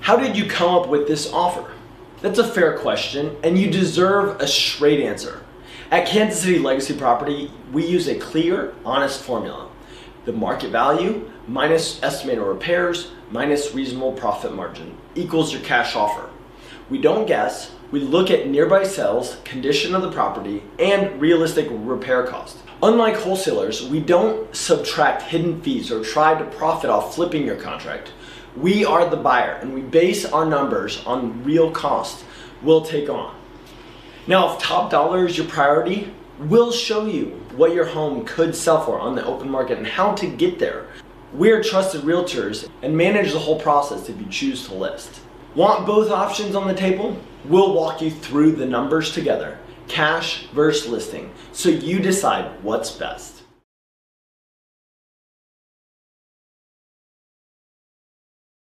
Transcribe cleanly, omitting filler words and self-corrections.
How did you come up with this offer? That's a fair question, and you deserve a straight answer. At Kansas City Legacy Property, we use a clear, honest formula. The market value minus estimated repairs minus reasonable profit margin equals your cash offer. We don't guess, we look at nearby sales, condition of the property, and realistic repair cost. Unlike wholesalers, we don't subtract hidden fees or try to profit off flipping your contract. We are the buyer and we base our numbers on real costs we'll take on. Now, if top dollar is your priority, we'll show you what your home could sell for on the open market and how to get there. We're trusted realtors and manage the whole process if you choose to list. Want both options on the table? We'll walk you through the numbers together, cash versus listing, so you decide what's best.